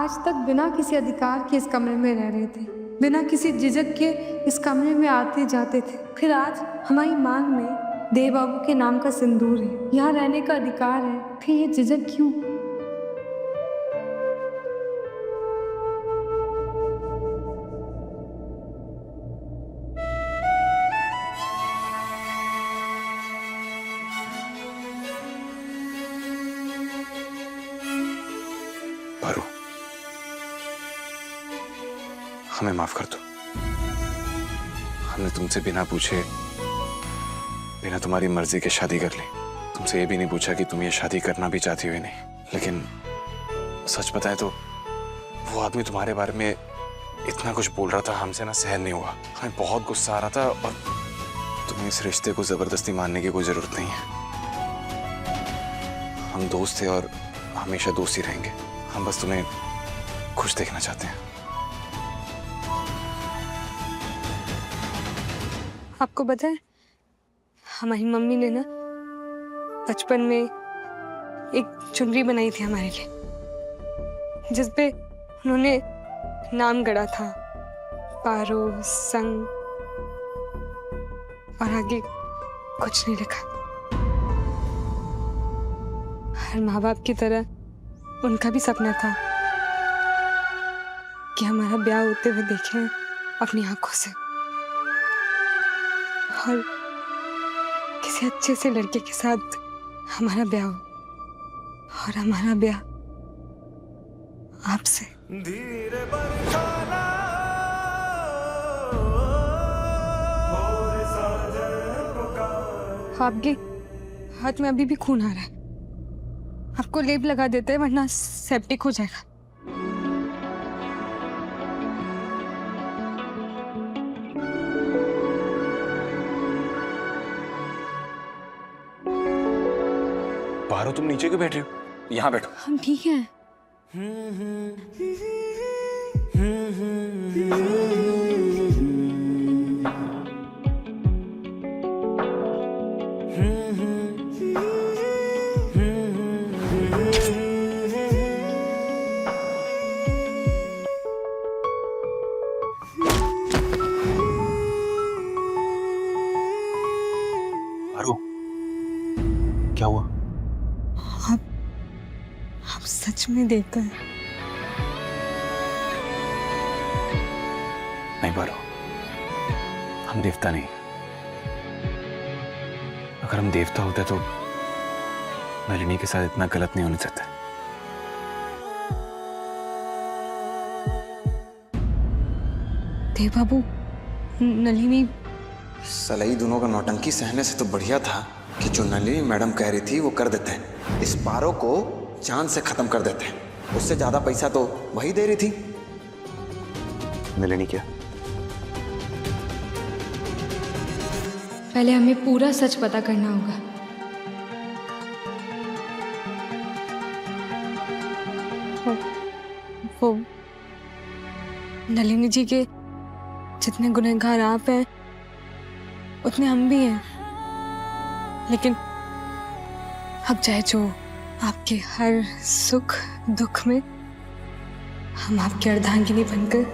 आज तक बिना किसी अधिकार के इस कमरे में रह रहे थे, बिना किसी झिझक के इस कमरे में आते जाते थे। फिर आज हमारी मांग में देव बाबू के नाम का सिंदूर है, यहाँ रहने का अधिकार है, फिर ये झिझक क्यों? पारो, हमें माफ कर दो। हमने तुमसे बिना पूछे, बिना तुम्हारी मर्जी के शादी कर ली। तुमसे ये भी नहीं पूछा कि तुम ये शादी करना भी चाहती हो या नहीं। लेकिन सच बताएं तो वो आदमी तुम्हारे बारे में इतना कुछ बोल रहा था, हमसे ना सहन नहीं हुआ। हमें बहुत गुस्सा आ रहा था और तुम्हें इस रिश्ते को जबरदस्ती मानने की कोई जरूरत नहीं है। हम दोस्त थे और हमेशा दोस्त ही रहेंगे। हम बस तुम्हें खुश देखना चाहते हैं। आपको पता है, हमारी मम्मी ने ना बचपन में एक चुनरी बनाई थी हमारे लिए, जिसपे उन्होंने नाम गढ़ा था, पारो संग, और आगे कुछ नहीं लिखा। हर माँ बाप की तरह उनका भी सपना था कि हमारा ब्याह होते हुए देखें अपनी आंखों से, और किसी अच्छे से लड़के के साथ हमारा ब्याह हो, और हमारा ब्याह आपसे। आपके हाथ में अभी भी खून आ रहा है, आपको लेप लगा देते हैं वरना सेप्टिक हो जाएगा। पारो, तुम नीचे क्यों बैठ रहे हो? यहाँ बैठो। हम ठीक हैं। पारो, क्या हुआ? आप सच में देवता हैं? नहीं पारो, हम देवता नहीं। अगर हम देवता होते तो नलिनी के साथ इतना गलत नहीं होने देते। देव बाबू, नलिनी। सलाई दोनों का नौटंकी सहने से तो बढ़िया था कि जो नलिनी मैडम कह रही थी वो कर देते हैं। इस पारो को जान से खत्म कर देते हैं। उससे ज्यादा पैसा तो वही दे रही थी। नलिनी क्या? पहले हमें पूरा सच पता करना होगा। वो नलिनी जी के जितने गुनहगार आप हैं उतने हम भी हैं, लेकिन अब चाहे जो आपके हर सुख दुख में हम आपकी अर्धांगिनी बनकर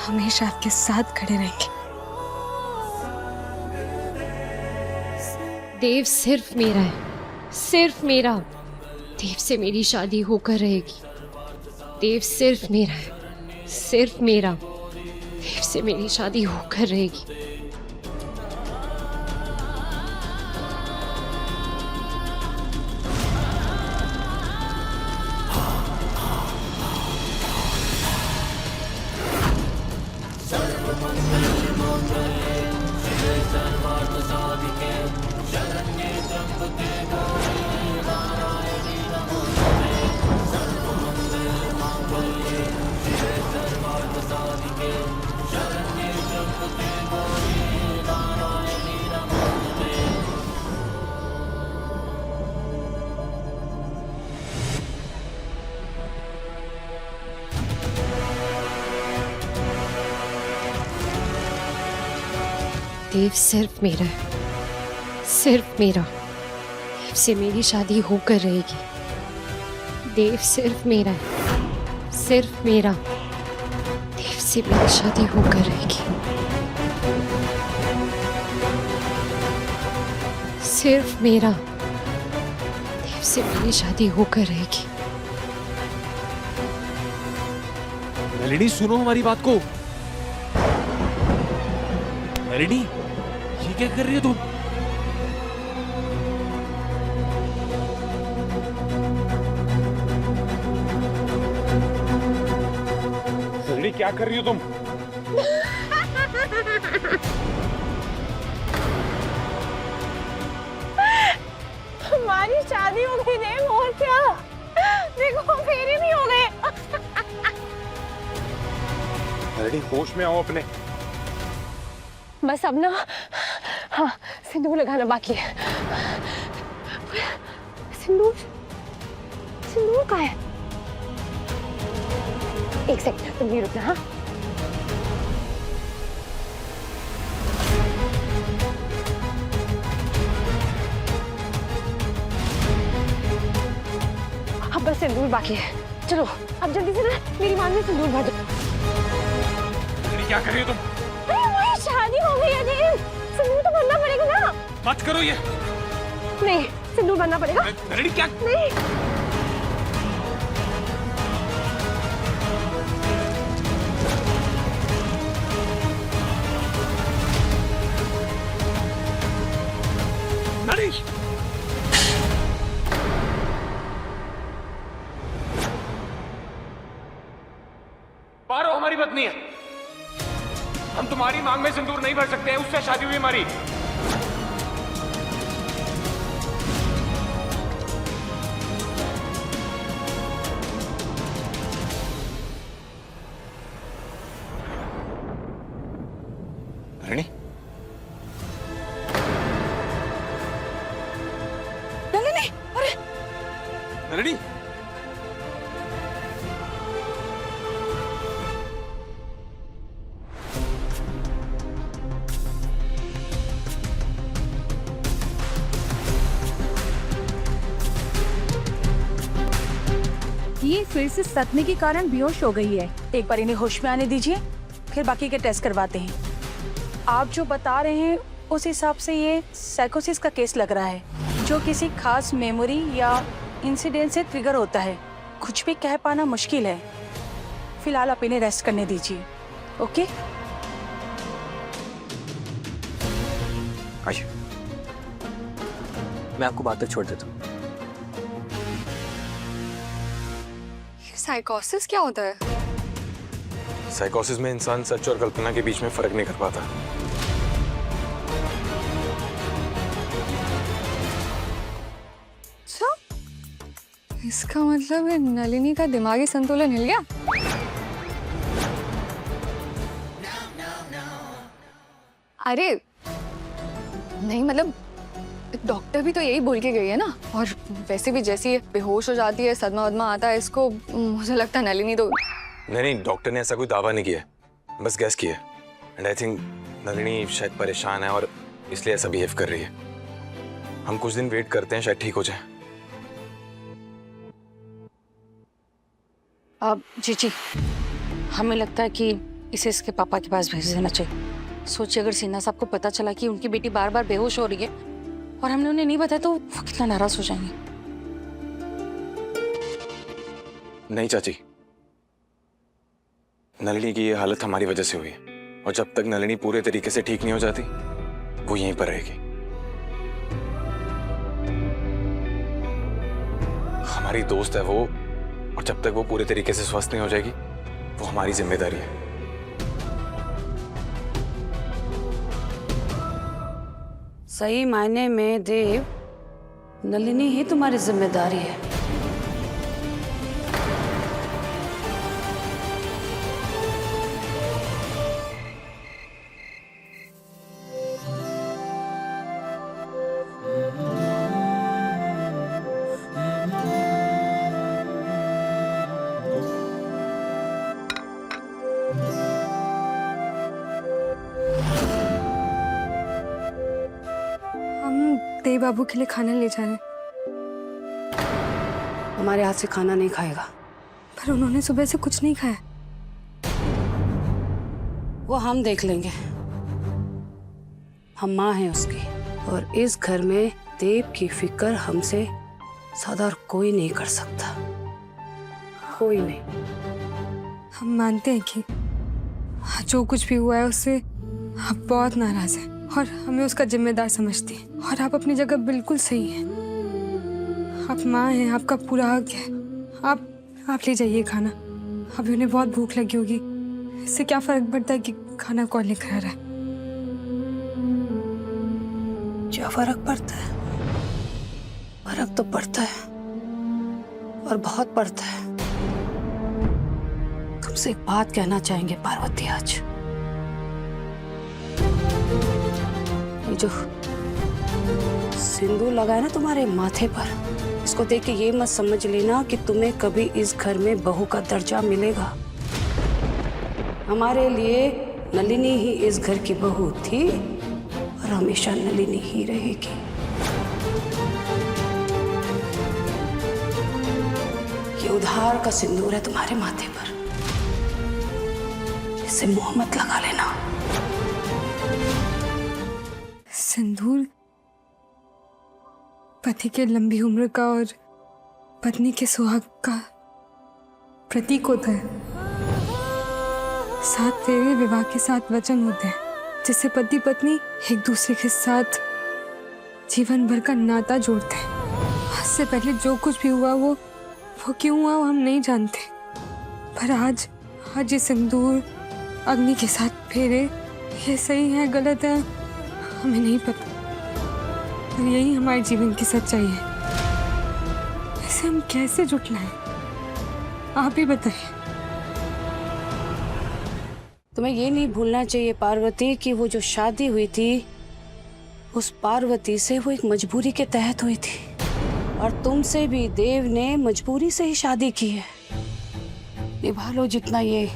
हमेशा आपके साथ खड़े रहेंगे। देव सिर्फ मेरा है, सिर्फ मेरा। देव से मेरी शादी होकर रहेगी। देव सिर्फ मेरा है, सिर्फ मेरा। देव से मेरी शादी होकर रहेगी। देव सिर्फ मेरा है, सिर्फ मेरा। देव से मेरी शादी होकर रहेगी। देव सिर्फ मेरा है, सिर्फ मेरा। देव से मेरी शादी होकर रहेगी। सिर्फ मेरा। देव से मेरी शादी होकर रहेगी। नलिनी सुनो हमारी बात को। नलिनी ये क्या कर रही हो तुम? नलिनी क्या कर रही हो तुम? हमारी शादी हो गई देव, और क्या। देखो फेरे भी हो गए। नलिनी होश में आओ अपने। बस अब ना, हाँ, सिंदूर लगाना बाकी है। सिंदूर सिंदूर कहाँ है? एक सेकंड, तुम भी रुकना। हाँ, अब बस सिंदूर बाकी है। चलो अब जल्दी से ना मेरी मांग में सिंदूर भर दो। नलिनी क्या कर रही हो तुम? अरे हमारी शादी हो गई है देव, सिंदूर तो भरना पड़ेगा ना। मत करो ये। नहीं, सिंदूर भरना पड़ेगा। नलिनी क्या? नहीं, नलिनी पारो हमारी पत्नी है। हम तुम्हारी मांग में सिंदूर नहीं भर सकते हैं, उससे शादी हुई हमारी। नलिनी नलिनी, अरे नलिनी ये फिर से सतने के कारण बेहोश हो गई है। एक बार इन्हें होश में आने दीजिए, फिर बाकी के टेस्ट करवाते हैं। आप जो बता रहे हैं उस हिसाब से ये साइकोसिस का केस लग रहा है, जो किसी खास मेमोरी या इंसिडेंट से ट्रिगर होता है। कुछ भी कह पाना मुश्किल है। फिलहाल आप इन्हें रेस्ट करने दीजिए। ओके, आइए। मैं आपको बात तक छोड़ देता हूँ। साइकोसिस क्या होता है? साइकोसिस में इंसान सच और कल्पना के बीच में फर्क नहीं कर पाता। अच्छा, इसका मतलब है नलिनी का दिमागी संतुलन हिल गया। अरे नहीं, मतलब डॉक्टर भी तो यही बोल के गई है ना। और वैसे भी जैसी ये बेहोश हो जाती है, सदमा वदमा आता है इसको, मुझे लगता है नलिनी तो नहीं, डॉक्टर ने ऐसा कोई दावा नहीं किया, बस गैस किया। एंड आई थिंक नलिनी शायद परेशान है और इसलिए ऐसा बिहेव कर रही है। हम कुछ दिन वेट करते हैं, शायद ठीक हो जाए। अब जी हमें लगता है कि इसे इसके पापा के पास भेज देना चाहिए। सोचिए अगर सिन्हा साहब को पता चला कि उनकी बेटी बार बार बेहोश हो रही है और हमने उन्हें नहीं बताया, तो वो कितना नाराज हो जाएंगे। नहीं चाची, नलिनी की ये हालत हमारी वजह से हुई है, और जब तक नलिनी पूरे तरीके से ठीक नहीं हो जाती वो यहीं पर रहेगी। हमारी दोस्त है वो, और जब तक वो पूरे तरीके से स्वस्थ नहीं हो जाएगी वो हमारी जिम्मेदारी है। सही मायने में देव, नलिनी ही तुम्हारी जिम्मेदारी है। देव बाबू के लिए खाना ले जा रहे हैं। हमारे हाथ से खाना नहीं खाएगा, पर उन्होंने सुबह से कुछ नहीं खाया। वो हम देख लेंगे। हम माँ हैं उसकी, और इस घर में देव की फिक्र हमसे ज्यादा और कोई नहीं कर सकता, कोई नहीं। हम मानते हैं कि जो कुछ भी हुआ है उससे आप बहुत नाराज हैं और हमें उसका जिम्मेदार समझती हैं, और आप अपनी जगह बिल्कुल सही हैं। आप माँ हैं, आपका पूरा हक है। आप ले जाइए खाना। अभी उन्हें बहुत भूख लगी होगी। इससे क्या फर्क पड़ता है कि खाना कौन लेकर आ रहा है? क्या फर्क पड़ता है? फर्क तो पड़ता है, और बहुत पड़ता है। तुमसे एक बात कहना चाहेंगे पार्वती। आज ये जो सिंदूर लगा है ना तुम्हारे माथे पर, इसको देख के ये मत समझ लेना कि तुम्हें कभी इस घर में बहू का दर्जा मिलेगा। हमारे लिए नलिनी ही इस घर की बहू थी और हमेशा नलिनी ही रहेगी। ये उधार का सिंदूर है तुम्हारे माथे पर, इससे मुंह मत लगा लेना। सिंदूर पति के लंबी उम्र का और पत्नी के सुहाग का प्रतीक होता है। 7 फेरे विवाह के 7 वचन होते हैं, जिससे पति पत्नी एक दूसरे के साथ जीवन भर का नाता जोड़ते हैं। आज से पहले जो कुछ भी हुआ वो क्यों हुआ वो हम नहीं जानते, पर आज ये सिंदूर अग्नि के 7 फेरे, ये सही है गलत है हमें नहीं पता, और यही हमारे जीवन की सच्चाई है। इसे हम कैसे जुटलाएं? आप ही बताइए। तुम्हें ये नहीं भूलना चाहिए पार्वती कि वो जो शादी हुई थी, उस पार्वती से वो एक मजबूरी के तहत हुई थी, और तुमसे भी देव ने मजबूरी से ही शादी की है। निभा लो जितना ये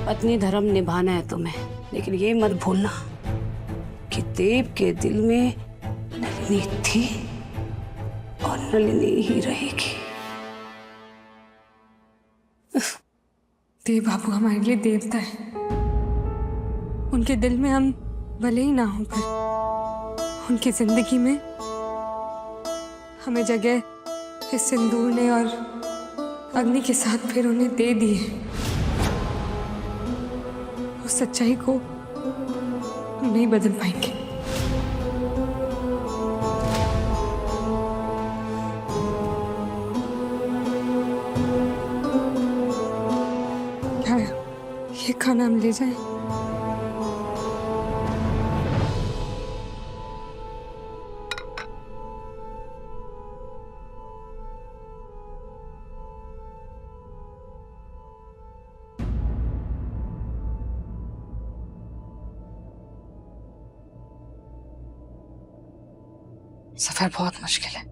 पत्नी धर्म निभाना है तुम्हें, लेकिन ये मत भूलना कि देव के दिल में नलिनी थी और नलिनी ही रहेगी। देव बाबू हमारे लिए देवता है। उनके दिल में हम भले ही ना हो, पर उनकी जिंदगी में हमें जगह इस सिंदूर ने और अग्नि के 7 फेरे उन्हें दे दी है। उस सच्चाई को हम नहीं बदल पाएंगे। क्या ये खाना हम ले जाएं? सफर बहुत मुश्किल है,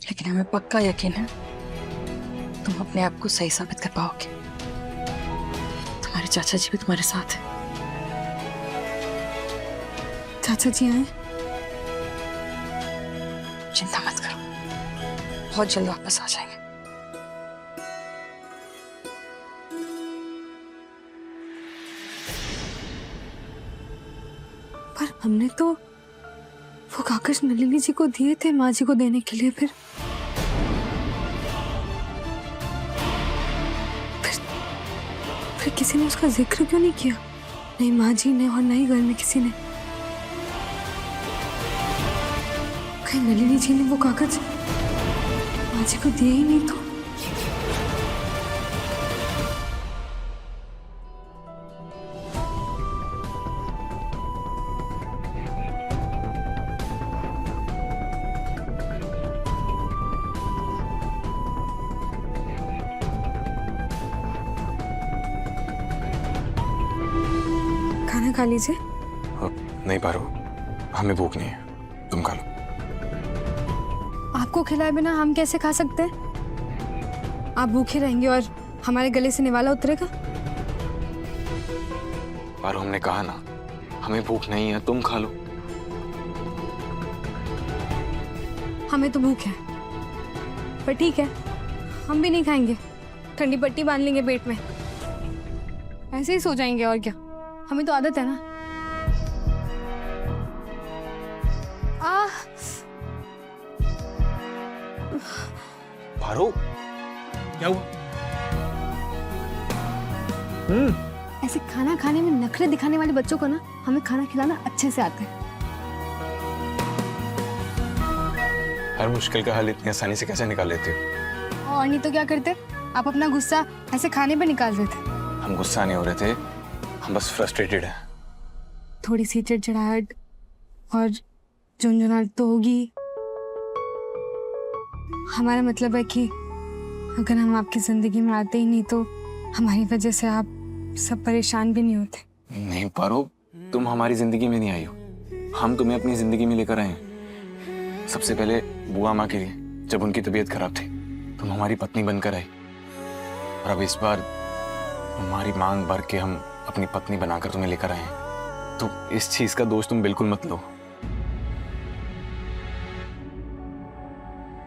लेकिन हमें पक्का यकीन है तुम अपने आप को सही साबित कर पाओगे। तुम्हारे चाचा जी भी तुम्हारे साथ हैं। चाचा जी आए? चिंता मत करो, बहुत जल्द वापस आ जाएंगे। पर हमने तो वो कागज नलिनी जी को दिए थे माँ जी को देने के लिए, फिर किसी ने उसका जिक्र क्यों नहीं किया? नहीं माँ जी ने और नहीं घर में किसी ने। कहीं नलिनी जी ने वो कागज माँ जी को दिए ही नहीं तो? खाना खा लीजिए। नहीं पारो, हमें भूख नहीं है, तुम खा लो। आपको खिलाए बिना हम कैसे खा सकते हैं? आप भूखे रहेंगे और हमारे गले से निवाला उतरेगा? पारो, हमने कहा ना हमें भूख नहीं है, तुम खा लो। हमें तो भूख है, पर ठीक है हम भी नहीं खाएंगे, ठंडी पट्टी बांध लेंगे पेट में, ऐसे ही सो जाएंगे और क्या, हमें तो आदत है ना। पारो, क्या हुआ? ऐसे खाना खाने में नखरे दिखाने वाले बच्चों को ना हमें खाना खिलाना अच्छे से आता है। हर मुश्किल का हल इतनी आसानी से कैसे निकाल लेते हो? और नहीं तो क्या करते, आप अपना गुस्सा ऐसे खाने पे निकाल देते। हम गुस्सा नहीं हो रहे थे, हम बस फ्रस्ट्रेटेड हैं। थोड़ी सी चिड़चिड़ाहट और झुंझुनाहट तो होगी। हमारा मतलब है कि अगर हम आपकी जिंदगी में आते ही नहीं तो हमारी वजह से आप सब परेशान भी नहीं होते। नहीं पारो, तुम हमारी जिंदगी में नहीं आई हो, हम तुम्हें अपनी जिंदगी में लेकर आए हैं। सबसे पहले बुआ माँ के लिए, जब उनकी तबीयत खराब थी तुम हमारी पत्नी बनकर आई, और अब इस बार हमारी मांग भर के हम अपनी पत्नी बनाकर तुम्हें लेकर आए हैं। तो इस चीज का दोष तुम बिल्कुल मत लो।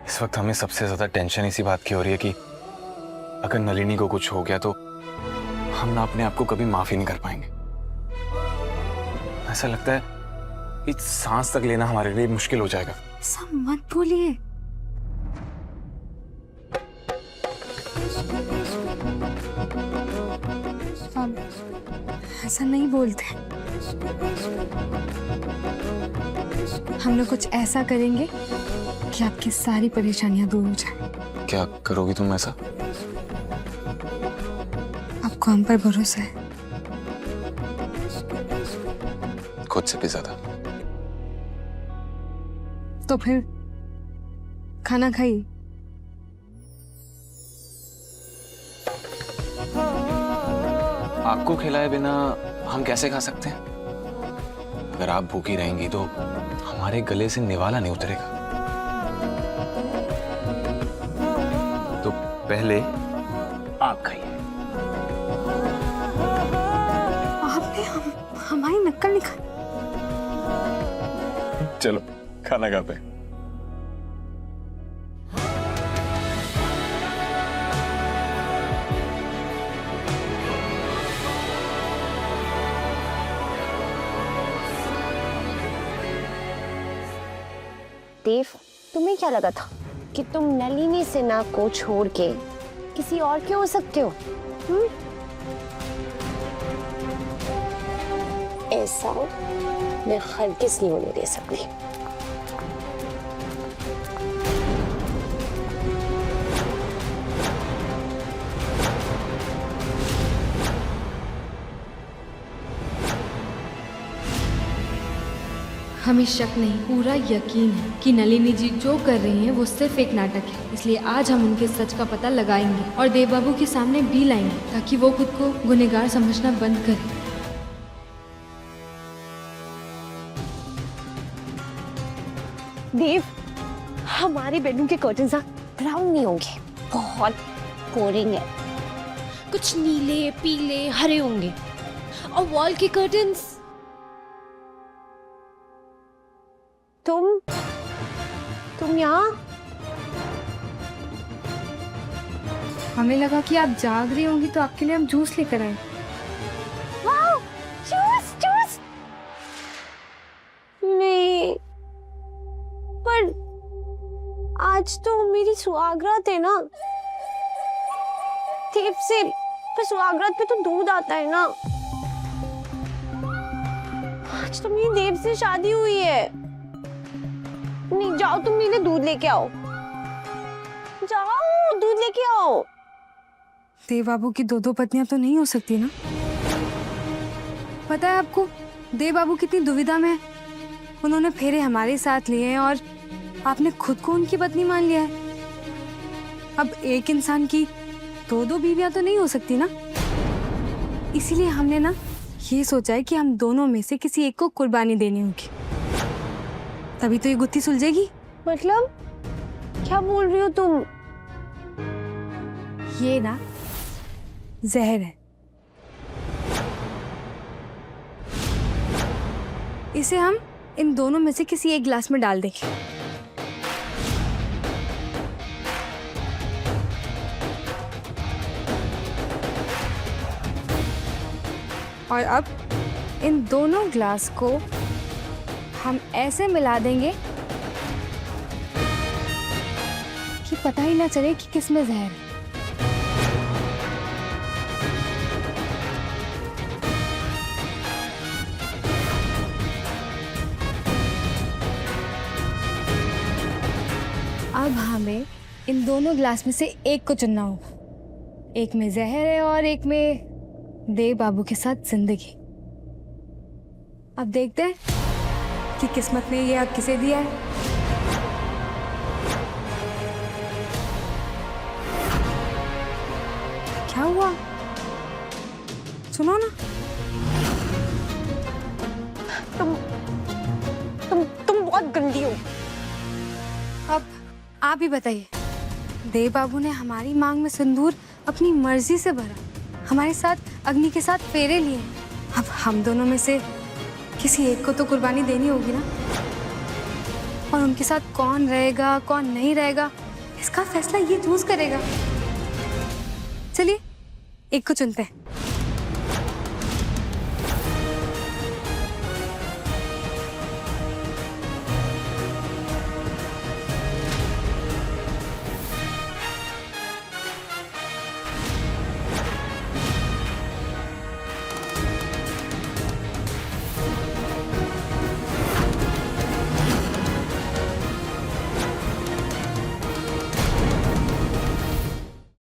इस वक्त हमें सबसे ज्यादा टेंशन इसी बात की हो रही है कि अगर नलिनी को कुछ हो गया तो हम ना अपने आप को कभी माफ ही नहीं कर पाएंगे। ऐसा लगता है कि सांस तक लेना हमारे लिए मुश्किल हो जाएगा। सब मत बोलिए। अब ऐसा नहीं बोलते। हम लोग कुछ ऐसा करेंगे कि आपकी सारी परेशानियां दूर हो जाए। क्या करोगी तुम ऐसा? आपको हम पर भरोसा है? खुद से भी ज्यादा। तो फिर खाना खाइए। आपको खिलाए बिना हम कैसे खा सकते हैं? अगर आप भूखी रहेंगी तो हमारे गले से निवाला नहीं उतरेगा। तो पहले आप खाइए। आपने हमारी नक्कल निकाली। चलो खाना खाते हैं। देव, तुम्हें क्या लगा था कि तुम नलिनी सिन्हा को छोड़ के किसी और के हो सकते हो? ऐसा मैं हरगिज़ नहीं होने दे सकती। हमें शक नहीं, पूरा यकीन है कि नलिनी जी जो कर रही हैं वो सिर्फ एक नाटक है। इसलिए आज हम उनके सच का पता लगाएंगे और देव बाबू के सामने भी लाएंगे ताकि वो खुद को गुनहगार समझना बंद करे। देव, हमारे बेडरूम के कर्टन्स ब्राउन नहीं होंगे, बहुत बोरिंग है। कुछ नीले, पीले, हरे होंगे। और वॉल के कर्टन्स तुम यहाँ? हमें लगा कि आप जाग रही होंगी तो आपके लिए हम जूस लेकर आए। Wow, juice. नहीं, पर आज तो मेरी सुहागरात है ना देव से, पर सुहागरात पे तो दूध आता है ना। आज तो मेरी देव से शादी हुई है। नहीं, जाओ तुम मेरे लिए दूध लेके आओ। जाओ दूध लेके आओ। देव बाबू की दो पत्नियां तो नहीं हो सकती ना। पता है आपको देव बाबू कितनी दुविधा में है। उन्होंने फेरे हमारे साथ लिए हैं और आपने खुद को उनकी पत्नी मान लिया है। अब एक इंसान की दो बीवियां तो नहीं हो सकती ना। इसीलिए हमने ना ये सोचा है कि हम दोनों में से किसी एक को कुर्बानी देनी होगी, तभी तो ये गुत्थी सुलझेगी। मतलब क्या बोल रही हो तुम? ये ना जहर है, इसे हम इन दोनों में से किसी एक गिलास में डाल देंगे। और अब इन दोनों ग्लास को हम ऐसे मिला देंगे कि पता ही ना चले कि किसमें जहर है। अब हमें इन दोनों ग्लास में से एक को चुनना होगा। एक में जहर है और एक में देव बाबू के साथ जिंदगी। अब देखते हैं कि किस्मत ने ये अब किसे दिया है। क्या हुआ? सुनो ना। तुम बहुत गंदी हो। अब आप ही बताइए, देव बाबू ने हमारी मांग में सिंदूर अपनी मर्जी से भरा, हमारे साथ अग्नि के साथ फेरे लिए। अब हम दोनों में से किसी एक को तो कुर्बानी देनी होगी ना। और उनके साथ कौन रहेगा कौन नहीं रहेगा, इसका फैसला ये चूज करेगा। चलिए एक को चुनते हैं।